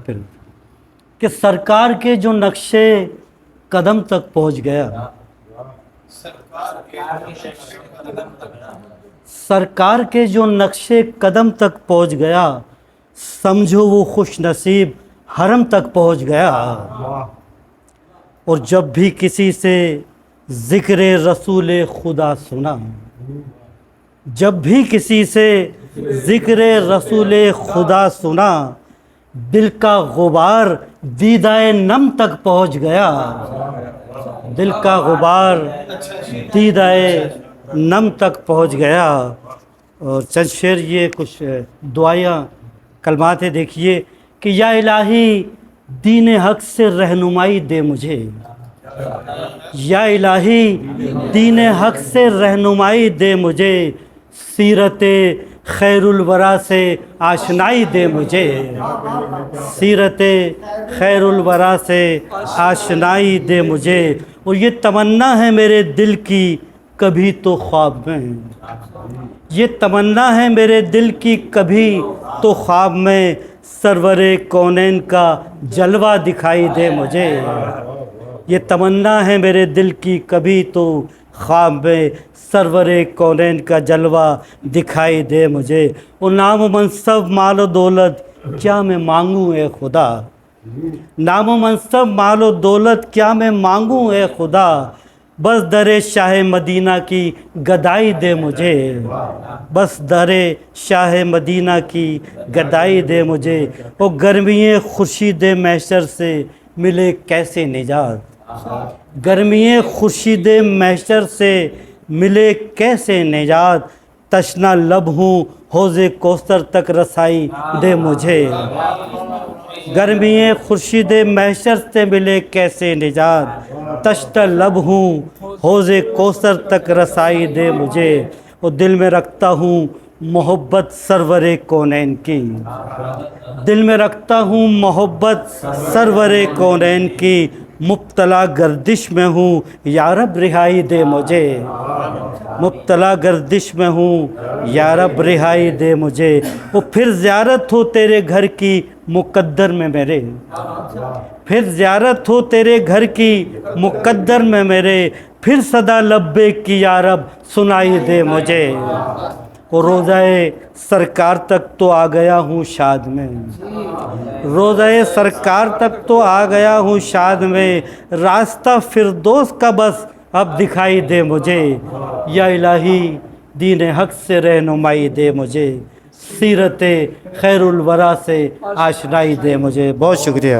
پھر کہ سرکار کے جو نقشے قدم تک پہنچ گیا، سرکار کے جو نقشے قدم تک پہنچ گیا، سمجھو وہ خوش نصیب حرم تک پہنچ گیا۔ اور جب بھی کسی سے ذکر رسول خدا سنا، جب بھی کسی سے ذکر رسول خدا سنا، دل کا غبار دیدہ نم تک پہنچ گیا، دل کا غبار دیدہ نم تک پہنچ گیا۔ اور چند شعر یہ کچھ دعائیاں کلمات ہیں، دیکھیے کہ یا الہی دین حق سے رہنمائی دے مجھے، یا الہی دین حق سے رہنمائی دے مجھے، سیرت خیر الورا سے آشنائی دے مجھے، سیرت خیر الورا سے آشنائی دے مجھے۔ اور یہ تمنا ہے میرے دل کی کبھی تو خواب میں، یہ تمنا ہے میرے دل کی کبھی تو خواب میں، سرور کونین کا جلوہ دکھائی دے مجھے، یہ تمنا ہے میرے دل کی کبھی تو خواب میں، سرور کونین کا جلوہ دکھائی دے مجھے۔ اور نام و منصب مال و دولت کیا میں مانگوں اے خدا، نام و منصب مال و دولت کیا میں مانگوں اے خدا، بس در شاہ مدینہ کی گدائی دے مجھے، بس در شاہ مدینہ کی گدائی دے مجھے۔ وہ گرمی خورشید محشر سے ملے کیسے نجات، گرمی خورشید محشر سے ملے کیسے نجات، تشنا لب ہوں حوض کوثر تک رسائی دے مجھے، گرمی خورشید محشر سے ملے کیسے نجات، تشنا لب ہوں حوض کوثر تک رسائی دے مجھے۔ اور دل میں رکھتا ہوں محبت سرور کونین کی، دل میں رکھتا ہوں محبت سرور کونین کی، مبتلا گردش میں ہوں یا رب رہائی دے مجھے، مبتلا گردش میں ہوں یا رب رہائی دے مجھے۔ وہ پھر زیارت ہو تیرے گھر کی مقدر میں میرے، پھر زیارت ہو تیرے گھر کی مقدر میں میرے، پھر صدا لبیک کی یا رب سنائی دے مجھے۔ اور روضہ سرکار تک تو آ گیا ہوں شاد میں، روضہ سرکار تک تو آ گیا ہوں شاد میں، راستہ فردوس کا بس اب دکھائی دے مجھے، یا الہی دین حق سے رہنمائی دے مجھے، سیرت خیر الورا سے آشنائی دے مجھے۔ بہت شکریہ۔